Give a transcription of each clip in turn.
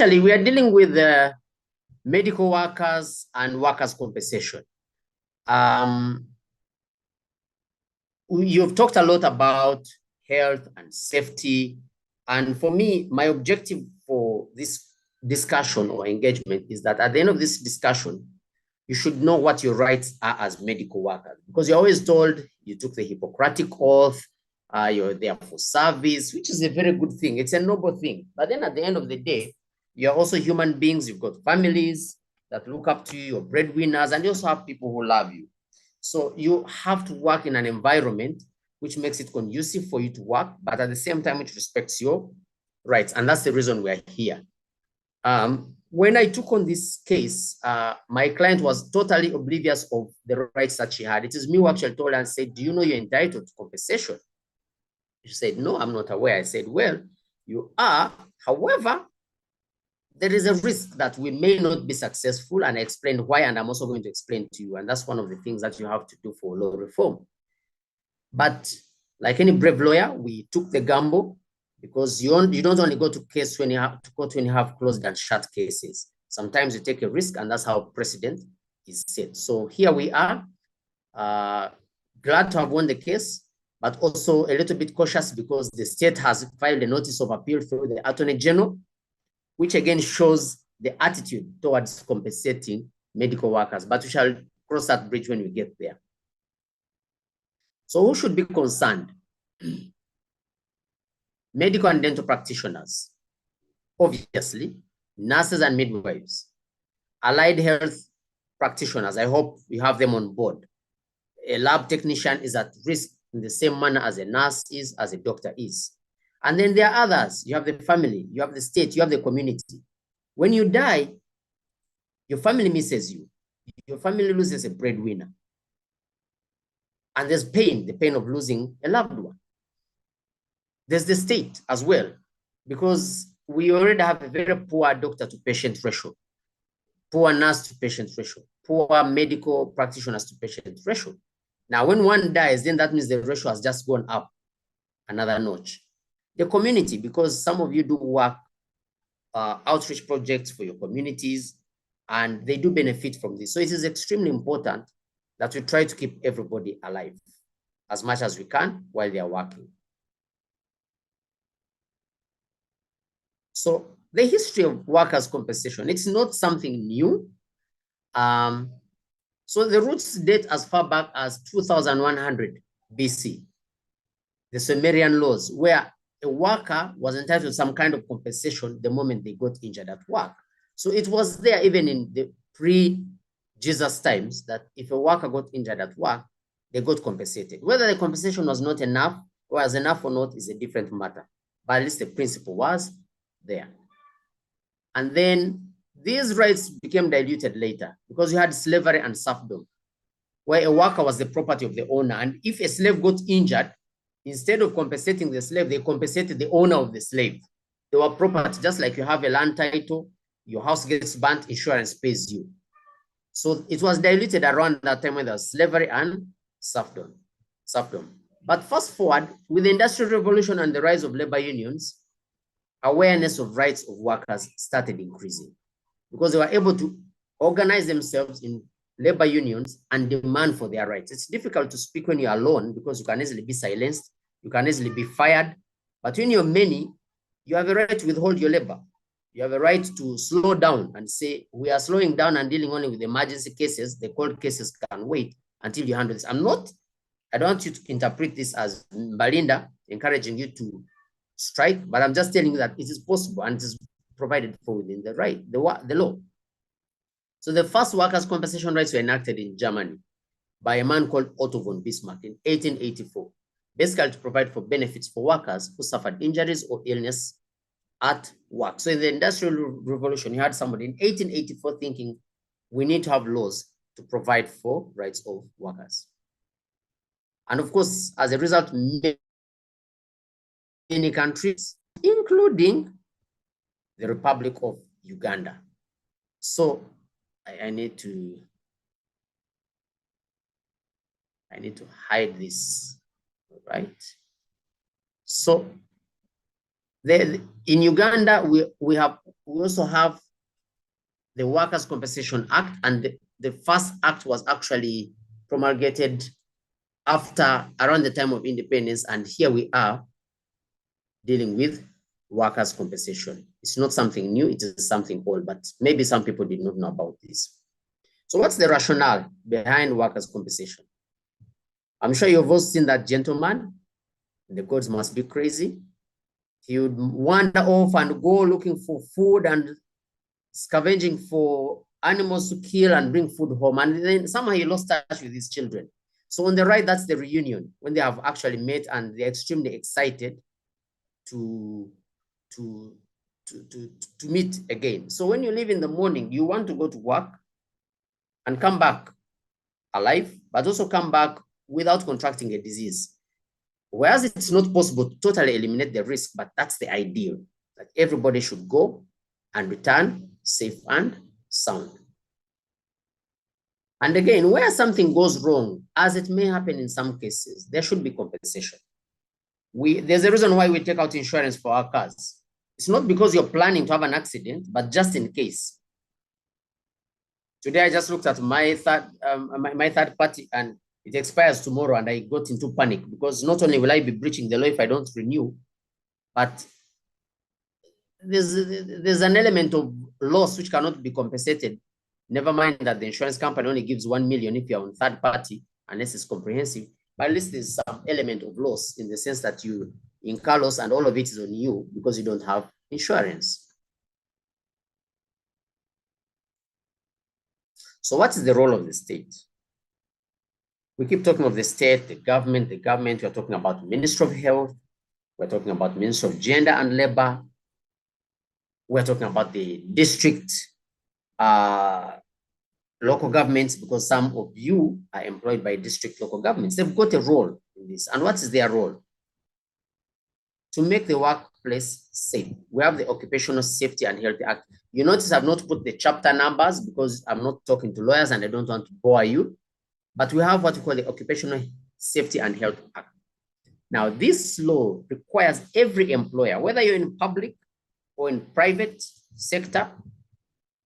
Essentially, we are dealing with medical workers and workers' compensation. You've talked a lot about health and safety. And for me, my objective for this discussion or engagement is that at the end of this discussion, you should know what your rights are as medical workers, because you're always told you took the Hippocratic oath, you're there for service, which is a very good thing. It's a noble thing. But then at the end of the day, you're also human beings. You've got families that look up to you, you're breadwinners, and you also have people who love you. So you have to work in an environment which makes it conducive for you to work, but at the same time, which respects your rights. And that's the reason we're here. When I took on this case, my client was totally oblivious of the rights that she had. It is me who actually told her and said, do you know you're entitled to compensation? She said, no, I'm not aware. I said, well, you are. However, there is a risk that we may not be successful, and I explained why, and I'm also going to explain to you. And that's one of the things that you have to do for law reform. But like any brave lawyer, we took the gamble, because you don't only go to case when you have to court when you have closed and shut cases. Sometimes you take a risk, and that's how precedent is set. So here we are, glad to have won the case, but also a little bit cautious because the state has filed a notice of appeal through the Attorney General, which again shows the attitude towards compensating medical workers. But we shall cross that bridge when we get there. So who should be concerned? Medical and dental practitioners, obviously, nurses and midwives, allied health practitioners. I hope you have them on board. A lab technician is at risk in the same manner as a nurse is, as a doctor is. And then there are others. You have the family, you have the state, you have the community. When you die, your family misses you. Your family loses a breadwinner. And there's pain, the pain of losing a loved one. There's the state as well, because we already have a very poor doctor to patient ratio, poor nurse to patient ratio, poor medical practitioners to patient ratio. Now, when one dies, then that means the ratio has just gone up another notch. The community, because some of you do work outreach projects for your communities, and they do benefit from this. So it is extremely important that we try to keep everybody alive as much as we can while they are working. So the history of workers' compensation, it's not something new. So the roots date as far back as 2100 BC, the Sumerian laws, where a worker was entitled to some kind of compensation the moment they got injured at work. So it was there even in the pre-Jesus times that if a worker got injured at work, they got compensated. Whether the compensation was not enough or was enough or not is a different matter. But at least the principle was there. And then these rights became diluted later because you had slavery and serfdom, where a worker was the property of the owner. And if a slave got injured, instead of compensating the slave, they compensated the owner of the slave. They were property, just like you have a land title, your house gets burnt, insurance pays you. So it was diluted around that time when there was slavery and serfdom. But fast forward, with the Industrial Revolution and the rise of labor unions, awareness of rights of workers started increasing because they were able to organize themselves in labor unions and demand for their rights. It's difficult to speak when you're alone because you can easily be silenced, you can easily be fired. But when you're many, you have a right to withhold your labor. You have a right to slow down and say, we are slowing down and dealing only with emergency cases. The cold cases can wait until you handle this. I don't want you to interpret this as Mbalinda encouraging you to strike, but I'm just telling you that it is possible and it is provided for within the law. So the first workers' compensation rights were enacted in Germany by a man called Otto von Bismarck in 1884, basically to provide for benefits for workers who suffered injuries or illness at work. So in the Industrial Revolution, you had somebody in 1884 thinking we need to have laws to provide for rights of workers. And of course, as a result, many countries, including the Republic of Uganda. So I need to hide this, right? So in Uganda, we we also have the Workers' Compensation Act, and the first act was actually promulgated after around the time of independence, and here we are dealing with workers' compensation. It's not something new, it is something old, but maybe some people did not know about this. So what's the rationale behind workers' compensation? I'm sure you've all seen that gentleman. The gods must be crazy. He would wander off and go looking for food and scavenging for animals to kill and bring food home. And then somehow he lost touch with his children. So on the right, that's the reunion, when they have actually met and they're extremely excited to meet again. So when you leave in the morning, you want to go to work and come back alive, but also come back without contracting a disease. Whereas it's not possible to totally eliminate the risk, but that's the ideal, that everybody should go and return safe and sound. And again, where something goes wrong, as it may happen in some cases, there should be compensation. There's a reason why we take out insurance for our cars. It's not because you're planning to have an accident, but just in case. Today, I just looked at my third party, and it expires tomorrow, and I got into panic because not only will I be breaching the law if I don't renew, but there's an element of loss which cannot be compensated. Never mind that the insurance company only gives 1 million if you're on third party, unless it's comprehensive. But at least there's some element of loss in the sense that you incur loss and all of it is on you because you don't have insurance. So what is the role of the state? We keep talking of the state, the government. We're talking about Ministry of Health. We're talking about Ministry of Gender and Labor. We're talking about the district, local governments, because some of you are employed by district local governments. They've got a role in this. And what is their role? To make the workplace safe. We have the Occupational Safety and Health Act. You notice I've not put the chapter numbers because I'm not talking to lawyers and I don't want to bore you. But we have what we call the Occupational Safety and Health Act. Now, this law requires every employer, whether you're in public or in private sector,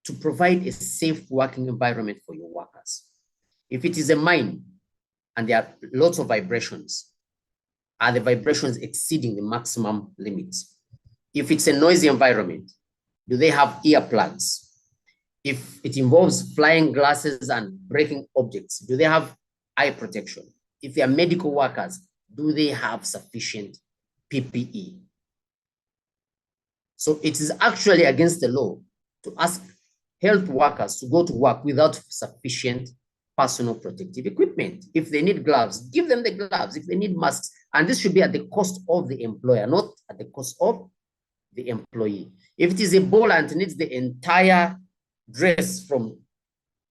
to provide a safe working environment for your workers. If it is a mine and there are lots of vibrations, are the vibrations exceeding the maximum limits? If it's a noisy environment, do they have earplugs? If it involves flying glasses and breaking objects, do they have eye protection? If they are medical workers, do they have sufficient PPE? So it is actually against the law to ask health workers to go to work without sufficient personal protective equipment. If they need gloves, give them the gloves. If they need masks, and this should be at the cost of the employer, not at the cost of the employee. If it is Ebola and needs the entire dress from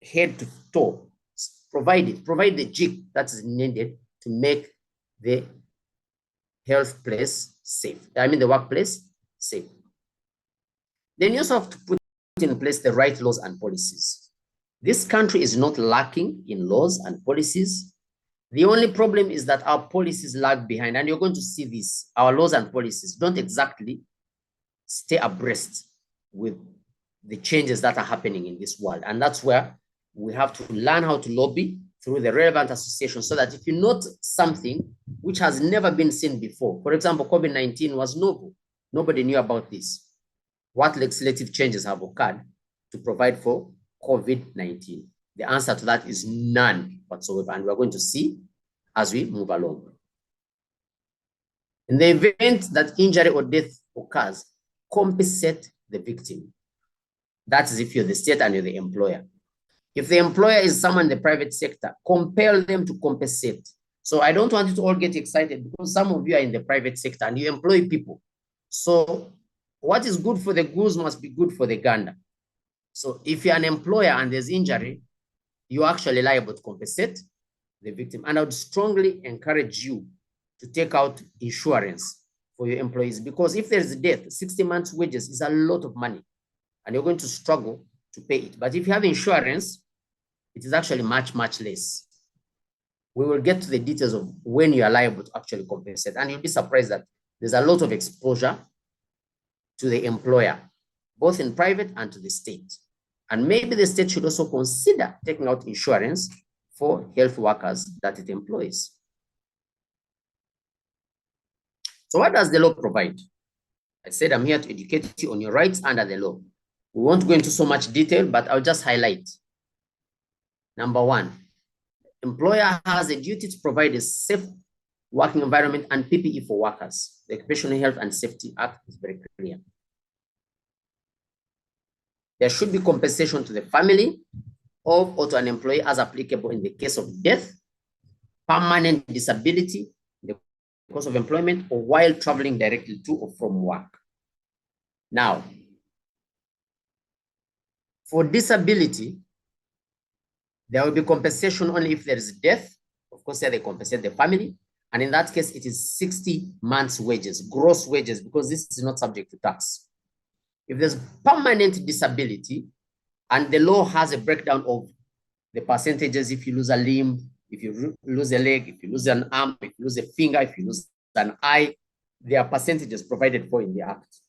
head to toe, provide the jig that is needed to make the health place safe. I mean the workplace safe. Then you also have to put in place the right laws and policies. This country is not lacking in laws and policies. The only problem is that our policies lag behind, and you're going to see this. Our laws and policies don't exactly stay abreast with the changes that are happening in this world. And that's where we have to learn how to lobby through the relevant associations, so that if you note something which has never been seen before, for example, COVID-19 was novel. Nobody knew about this. What legislative changes have occurred to provide for COVID-19? The answer to that is none whatsoever, and we're going to see as we move along. In the event that injury or death occurs, compensate the victim. That is if you're the state and you're the employer. If the employer is someone in the private sector, compel them to compensate. So I don't want you to all get excited because some of you are in the private sector and you employ people. So what is good for the goose must be good for the gander. So if you're an employer and there's injury, you're actually liable to compensate the victim. And I would strongly encourage you to take out insurance for your employees, because if there's death, 60 months wages is a lot of money and you're going to struggle to pay it. But if you have insurance, it is actually much, much less. We will get to the details of when you are liable to actually compensate. And you'll be surprised that there's a lot of exposure to the employer both in private and to the state. And maybe the state should also consider taking out insurance for health workers that it employs. So what does the law provide? I said I'm here to educate you on your rights under the law. We won't go into so much detail, but I'll just highlight. Number one, employer has a duty to provide a safe working environment and PPE for workers. The Occupational Health and Safety Act is very clear. There should be compensation to the family of or to an employee as applicable in the case of death, permanent disability, the course of employment, or while traveling directly to or from work. Now, for disability, there will be compensation only if there is death. Of course, they compensate the family. And in that case, it is 60 months wages, gross wages, because this is not subject to tax. If there's permanent disability, and the law has a breakdown of the percentages, if you lose a limb, if you lose a leg, if you lose an arm, if you lose a finger, if you lose an eye, there are percentages provided for in the act.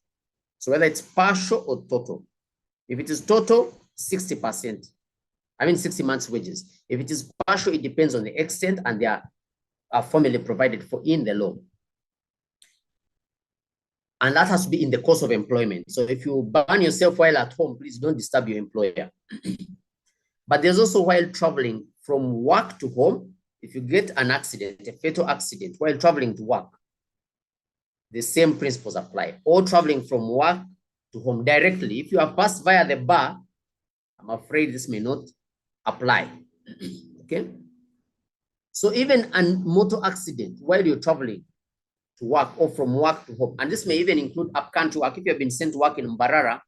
So whether it's partial or total. If it is total, 60%. 60 months wages. If it is partial, it depends on the extent, and they are formally provided for in the law. And that has to be in the course of employment. So if you burn yourself while at home, please don't disturb your employer. But there's also while traveling from work to home. If you get an accident, a fatal accident while traveling to work, the same principles apply. Or traveling from work to home directly. If you are passed via the bar, I'm afraid this may not apply. Okay? So even a motor accident while you're traveling to work or from work to home, and this may even include up-country work. If you have been sent to work in Mbarara,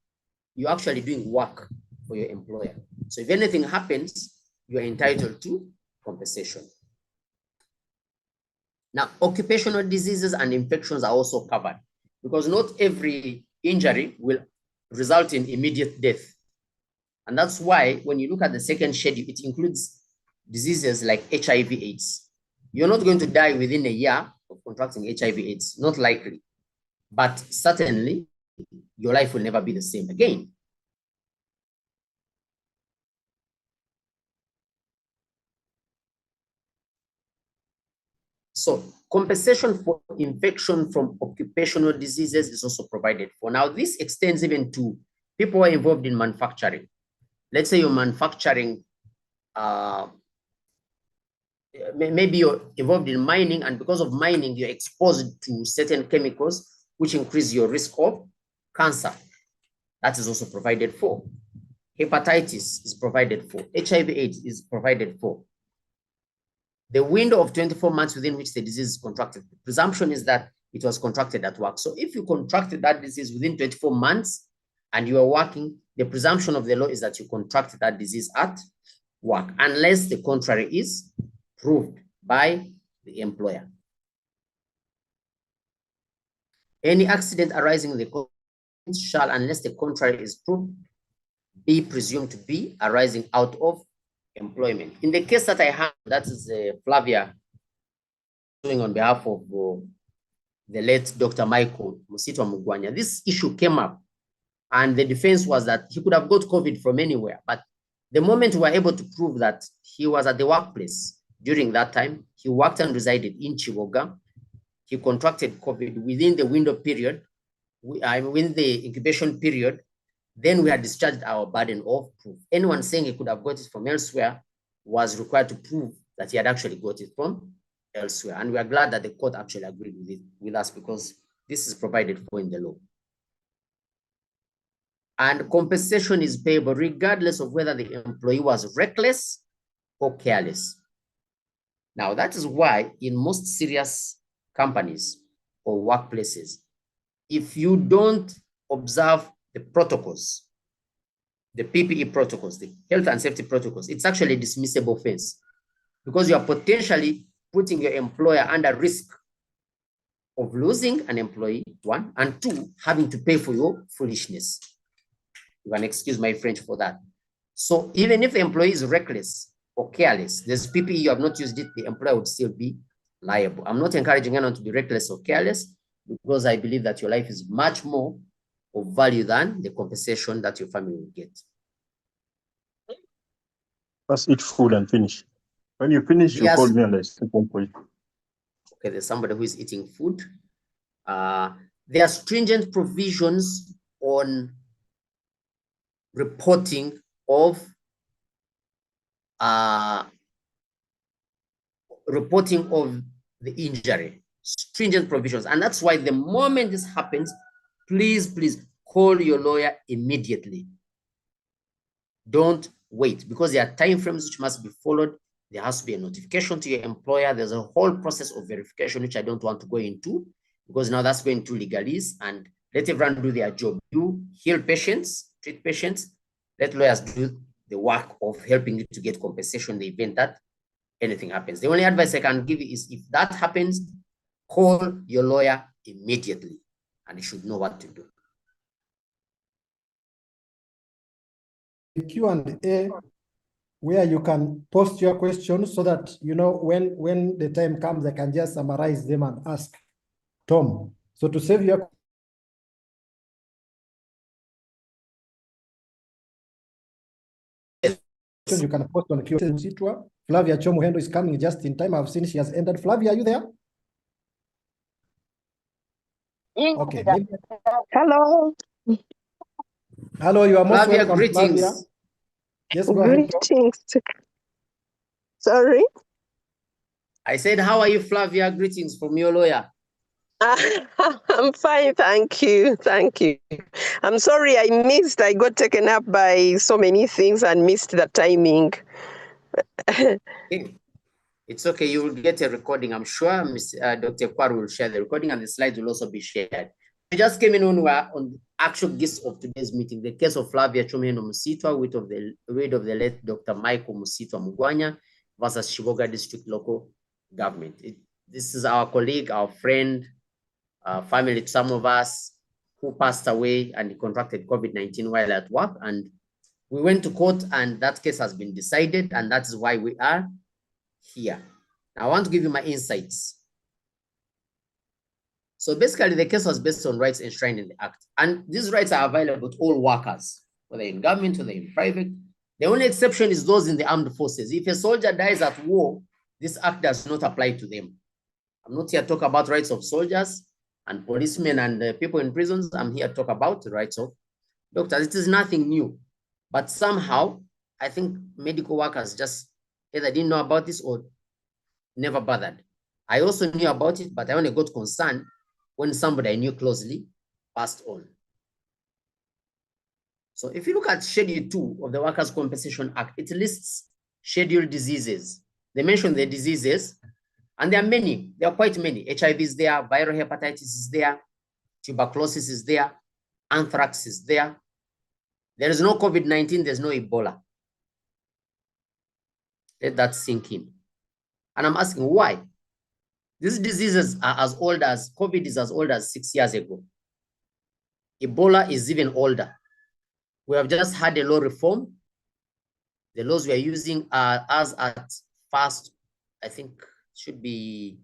you're actually doing work for your employer. So if anything happens, you're entitled to compensation. Now, occupational diseases and infections are also covered, because not every injury will result in immediate death. And that's why when you look at the second schedule, it includes diseases like HIV/AIDS. You're not going to die within a year of contracting HIV/AIDS, not likely. But certainly, your life will never be the same again. So compensation for infection from occupational diseases is also provided for. Now, this extends even to people who are involved in manufacturing. Let's say you're manufacturing, maybe you're involved in mining, and because of mining, you're exposed to certain chemicals which increase your risk of cancer. That is also provided for. Hepatitis is provided for. HIV/AIDS is provided for. The window of 24 months within which the disease is contracted, the presumption is that it was contracted at work. So if you contracted that disease within 24 months and you are working, the presumption of the law is that you contracted that disease at work, unless the contrary is proved by the employer. Any accident arising in the course shall, unless the contrary is proved, be presumed to be arising out of employment. In the case that I have, that is Flavia doing on behalf of the late Dr. Michael Musitwa Mugwanya. This issue came up, and the defense was that he could have got COVID from anywhere. But the moment we were able to prove that he was at the workplace during that time, he worked and resided in Chiboga, he contracted COVID within the window period, within the incubation period, then we had discharged our burden of proof. Anyone saying he could have got it from elsewhere was required to prove that he had actually got it from elsewhere. And we are glad that the court actually agreed with us, because this is provided for in the law. And compensation is payable regardless of whether the employee was reckless or careless. Now, that is why in most serious companies or workplaces, if you don't observe the protocols, the PPE protocols, the health and safety protocols, it's actually a dismissible offense, because you are potentially putting your employer under risk of losing an employee, one, and two, having to pay for your foolishness. You can excuse my French for that. So even if the employee is reckless or careless, there's PPE, you have not used it, the employer would still be liable. I'm not encouraging anyone to be reckless or careless, because I believe that your life is much more of value than the compensation that your family will get. First eat food and finish. When you finish, you call me and I step on for you. Okay, there's somebody who is eating food. There are stringent provisions on reporting of the injury. Stringent provisions. And that's why the moment this happens, please call your lawyer immediately. Don't wait, because there are time frames which must be followed. There has to be a notification to your employer. There's a whole process of verification, which I don't want to go into, because now that's going to legalese, and let everyone do their job. You heal patients, treat patients, let lawyers do the work of helping you to get compensation in the event that anything happens. The only advice I can give you is, if that happens, call your lawyer immediately, and you should know what to do. Q&A, where you can post your questions so that, you know, when the time comes, I can just summarize them and ask Tom. So to save your questions, you can post on Q&A. Flavia Chomuhendo is coming just in time. I've seen she has entered. Flavia, are you there? Okay. Hello. Hello, you are most Flavia, welcome, greetings. Flavia. Yes, go ahead. Greetings. Sorry. I said, how are you, Flavia? Greetings from your lawyer. I'm fine, thank you. Thank you. I'm sorry I missed. I got taken up by so many things and missed the timing. It's okay. You will get a recording. I'm sure Dr. Kwaru will share the recording, and the slides will also be shared. We just came in when we were on the actual gist of today's meeting, the case of Flavia Chomeno Musitwa, with of the late Dr. Michael Musitwa Mugwanya versus Shiboga District Local Government. This is our colleague, our friend, family, some of us who passed away and contracted COVID-19 while at work. And we went to court, and that case has been decided, and that is why we are here. Now, I want to give you my insights. So basically, the case was based on rights enshrined in the Act. And these rights are available to all workers, whether in government, whether in private. The only exception is those in the armed forces. If a soldier dies at war, this Act does not apply to them. I'm not here to talk about rights of soldiers and policemen and people in prisons. I'm here to talk about the rights of doctors. It is nothing new. But somehow, I think medical workers just either didn't know about this or never bothered. I also knew about it, but I only got concerned when somebody I knew closely passed on. So if you look at Schedule 2 of the Workers' Compensation Act, it lists scheduled diseases. They mention the diseases, and there are many. There are quite many. HIV is there, viral hepatitis is there, tuberculosis is there, anthrax is there. There is no COVID-19, there's no Ebola. Let that sink in. And I'm asking why? These diseases are as old as, COVID is as old as 6 years ago. Ebola is even older. We have just had a law reform. The laws we are using are as at first, I think should be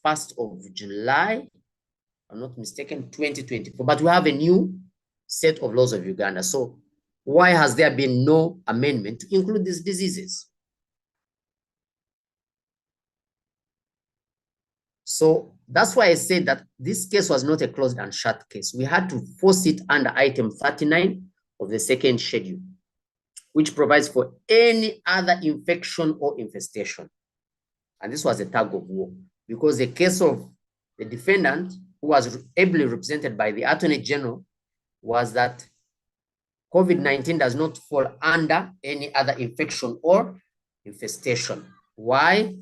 1st of July, if I'm not mistaken, 2024. But we have a new set of laws of Uganda. So why has there been no amendment to include these diseases? So that's why I said that this case was not a closed and shut case. We had to force it under item 39 of the second schedule, which provides for any other infection or infestation. And this was a tug of war, because the case of the defendant, who was ably represented by the Attorney General, was that COVID-19 does not fall under any other infection or infestation. Why?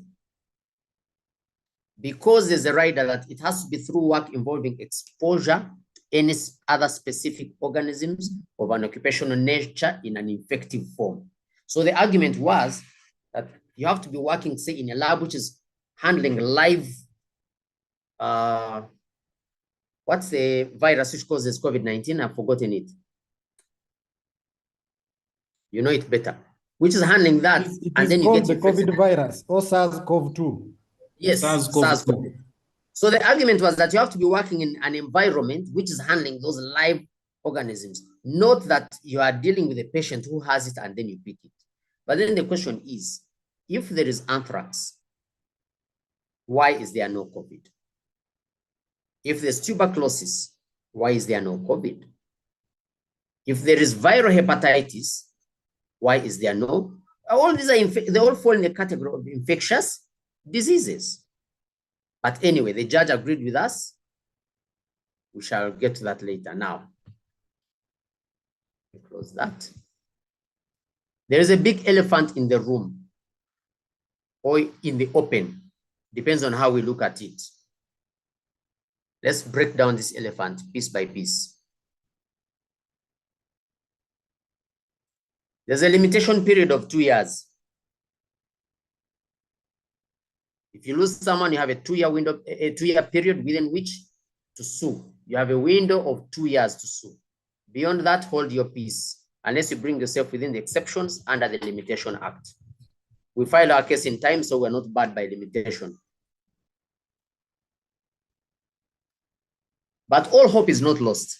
Because there's a rider that it has to be through work involving exposure to any other specific organisms of an occupational nature in an infective form. So the argument was that you have to be working, say, in a lab which is handling live, what's the virus which causes COVID-19? I've forgotten it. You know it better. Which is handling that, and then you get the COVID virus or SARS-CoV-2. Yes, SARS-CoV-2. So the argument was that you have to be working in an environment which is handling those live organisms. Note that you are dealing with a patient who has it and then you pick it. But then the question is, if there is anthrax, why is there no COVID? If there's tuberculosis, why is there no COVID? If there is viral hepatitis, why is there no? All these are, they all fall in the category of infectious diseases. But anyway, the judge agreed with us. We shall get to that later. Now, we close that. There is a big elephant in the room or in the open. Depends on how we look at it. Let's break down this elephant piece by piece. There's a limitation period of 2 years. If you lose someone, you have a 2-year window, a 2-year period within which to sue. You have a window of 2 years to sue. Beyond that, hold your peace, unless you bring yourself within the exceptions under the Limitation Act. We file our case in time, so we're not barred by limitation. But all hope is not lost.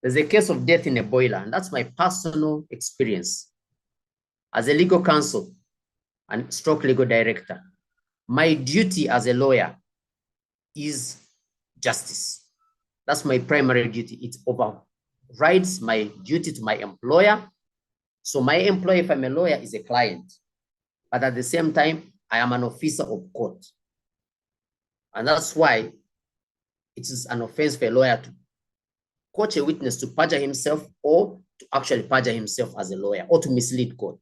There's a case of death in a boiler, and that's my personal experience. As a legal counsel and stroke legal director, my duty as a lawyer is justice. That's my primary duty. It overrides my duty to my employer. So my employer, if I'm a lawyer, is a client. But at the same time, I am an officer of court. And that's why it is an offense for a lawyer to coach a witness to perjure himself or to actually perjure himself as a lawyer or to mislead court.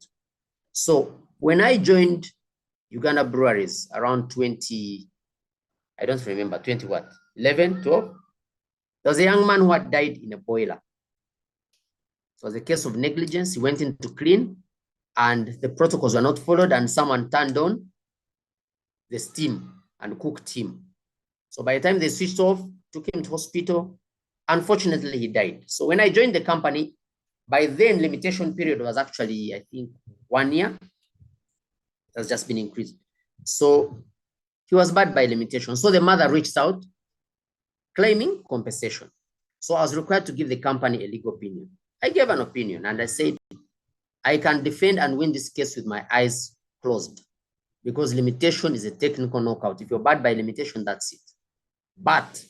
So when I joined Uganda Breweries around 20, I don't remember, 20 what, 11, 12? There was a young man who had died in a boiler. It was a case of negligence. He went in to clean and the protocols were not followed and someone turned on the steam and cooked him. So by the time they switched off, took him to hospital, unfortunately he died. So when I joined the company, by then limitation period was actually, I think, 1 year. It has just been increased. So he was barred by limitation. So the mother reached out claiming compensation. So I was required to give the company a legal opinion. I gave an opinion and I said, I can defend and win this case with my eyes closed because limitation is a technical knockout. If you're barred by limitation, that's it. But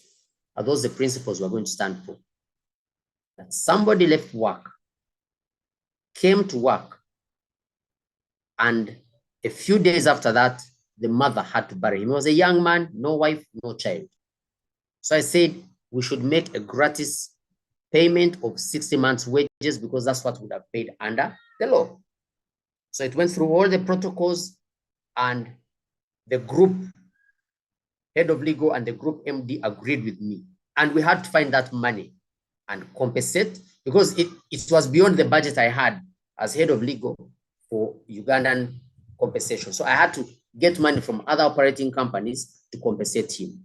are those the principles we're going to stand for? That somebody left work, came to work, and a few days after that, the mother had to bury him. He was a young man, no wife, no child. So I said, we should make a gratis payment of 60 months wages because that's what would have paid under the law. So it went through all the protocols and the group head of legal and the group MD agreed with me. And we had to find that money and compensate because it was beyond the budget I had as head of legal for Ugandan compensation. So I had to get money from other operating companies to compensate him.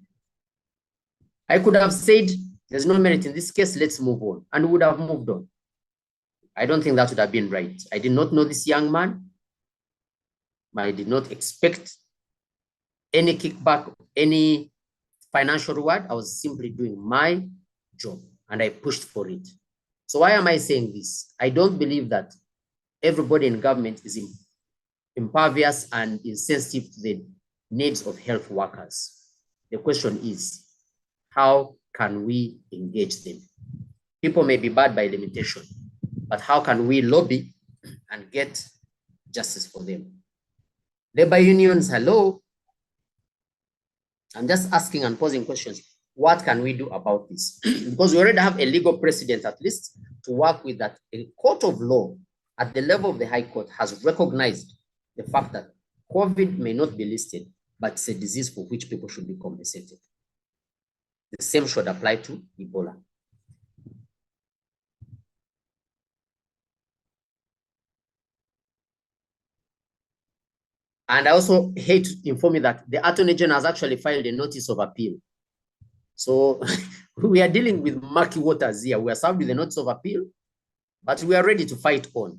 I could have said, there's no merit in this case, let's move on, and we would have moved on. I don't think that would have been right. I did not know this young man. I did not expect any kickback, any financial reward. I was simply doing my job and I pushed for it. So why am I saying this? I don't believe that everybody in government is impervious and insensitive to the needs of health workers. The question is, how can we engage them? People may be barred by limitation, but how can we lobby and get justice for them? Labor unions, hello. I'm just asking and posing questions. What can we do about this? Because we already have a legal precedent, at least, to work with that. A court of law at the level of the High Court has recognized the fact that COVID may not be listed, but it's a disease for which people should be compensated. The same should apply to Ebola. And I also hate to inform you that the Attorney General has actually filed a notice of appeal. So we are dealing with murky waters here. We are served with a notice of appeal, but we are ready to fight on.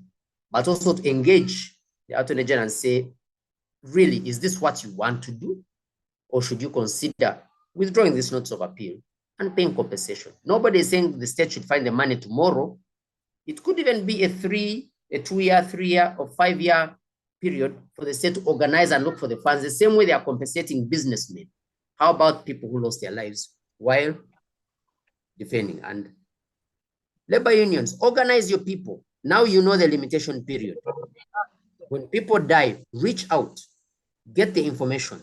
But also to engage the Attorney General and say, really, is this what you want to do? Or should you consider withdrawing this notice of appeal and paying compensation. Nobody is saying the state should find the money tomorrow. It could even be a 2-year, 3-year, or 5-year period for the state to organize and look for the funds, the same way they are compensating businessmen. How about people who lost their lives while defending? And labor unions, organize your people. Now you know the limitation period. When people die, reach out, get the information,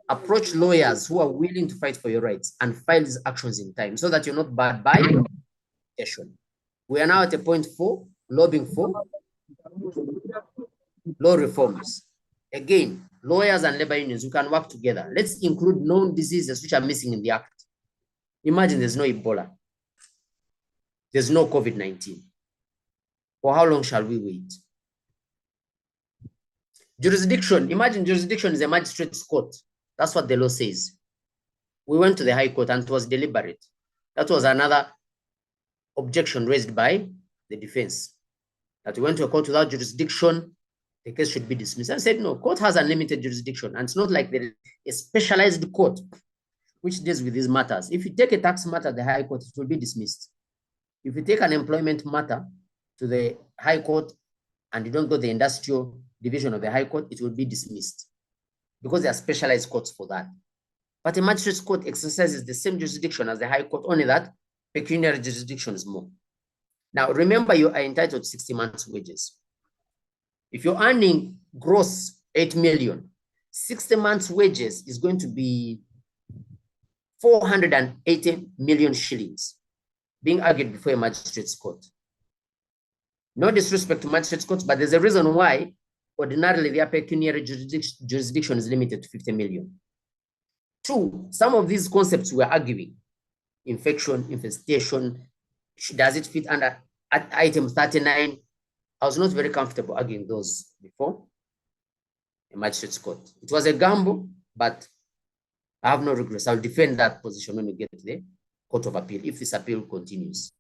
approach lawyers who are willing to fight for your rights, and file these actions in time so that you're not barred by litigation. We are now at a point 4, lobbying for law reforms. Again, lawyers and labor unions, we can work together. Let's include known diseases which are missing in the act. Imagine there's no Ebola. There's no COVID-19. For how long shall we wait? Jurisdiction, imagine jurisdiction is a magistrate's court. That's what the law says. We went to the High Court and it was deliberate. That was another objection raised by the defense. That we went to a court without jurisdiction, the case should be dismissed. I said, no, court has unlimited jurisdiction. And it's not like there is a specialized court which deals with these matters. If you take a tax matter at the High Court, it will be dismissed. If you take an employment matter to the High Court and you don't go to the industrial division of the High Court, it will be dismissed because there are specialized courts for that. But a magistrate's court exercises the same jurisdiction as the High Court, only that pecuniary jurisdiction is more. Now, remember, you are entitled to 60 months' wages. If you're earning gross 8 million, 60 months' wages is going to be 480 million shillings being argued before a magistrate's court. No disrespect to magistrate's courts, but there's a reason why ordinarily their pecuniary jurisdiction is limited to 50 million. 2, some of these concepts we're arguing, infection, infestation, does it fit under item 39? I was not very comfortable arguing those before a magistrate's court. It was a gamble, but I have no regrets. I'll defend that position when we get to the Court of Appeal, if this appeal continues.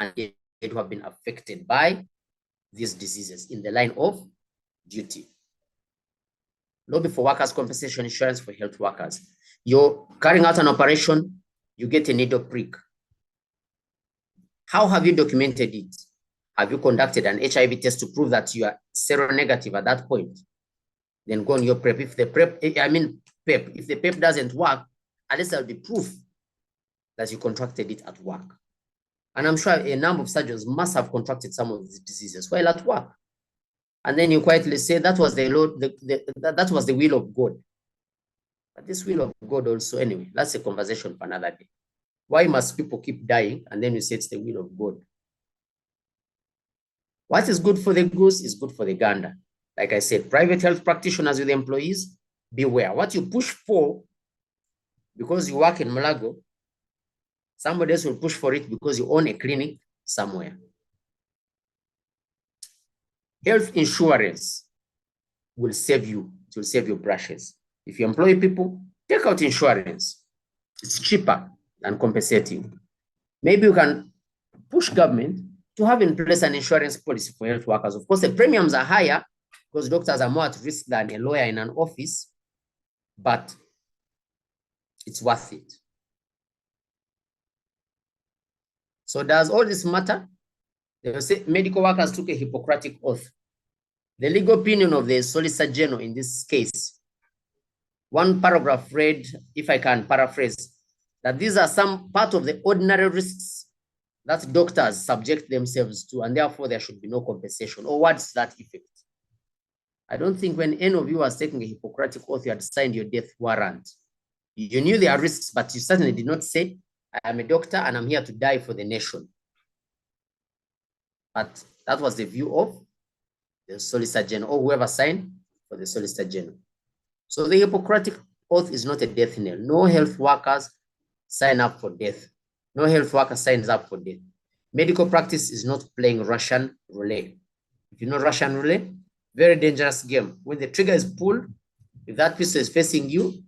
And it have been affected by these diseases in the line of duty. Lobby for workers' compensation insurance for health workers. You're carrying out an operation, you get a needle prick. How have you documented it? Have you conducted an HIV test to prove that you are seronegative at that point? Then go on your PrEP. If the PrEP, PEP, if the PEP doesn't work, at least there'll be proof that you contracted it at work. And I'm sure a number of surgeons must have contracted some of these diseases while at work. And then you quietly say that was the Lord, that was the will of God. But this will of God also, anyway, that's a conversation for another day. Why must people keep dying? And then you say it's the will of God. What is good for the goose is good for the gander. Like I said, private health practitioners with employees, beware. What you push for, because you work in Malago, somebody else will push for it because you own a clinic somewhere. Health insurance will save you. It will save your brushes. If you employ people, take out insurance. It's cheaper than compensating. Maybe you can push government to have in place an insurance policy for health workers. Of course, the premiums are higher because doctors are more at risk than a lawyer in an office, but it's worth it. So does all this matter? They will say medical workers took a Hippocratic oath. The legal opinion of the Solicitor General in this case, one paragraph read, if I can paraphrase, that these are some part of the ordinary risks that doctors subject themselves to, and therefore there should be no compensation, or what's that effect? I don't think when any of you was taking a Hippocratic oath, you had signed your death warrant. You knew there are risks, but you certainly did not say, I am a doctor and I'm here to die for the nation. But that was the view of the Solicitor General, or whoever signed for the Solicitor General. So the Hippocratic oath is not a death knell. No health workers sign up for death. No health worker signs up for death. Medical practice is not playing Russian roulette. If you know Russian roulette, very dangerous game. When the trigger is pulled, if that pistol is facing you,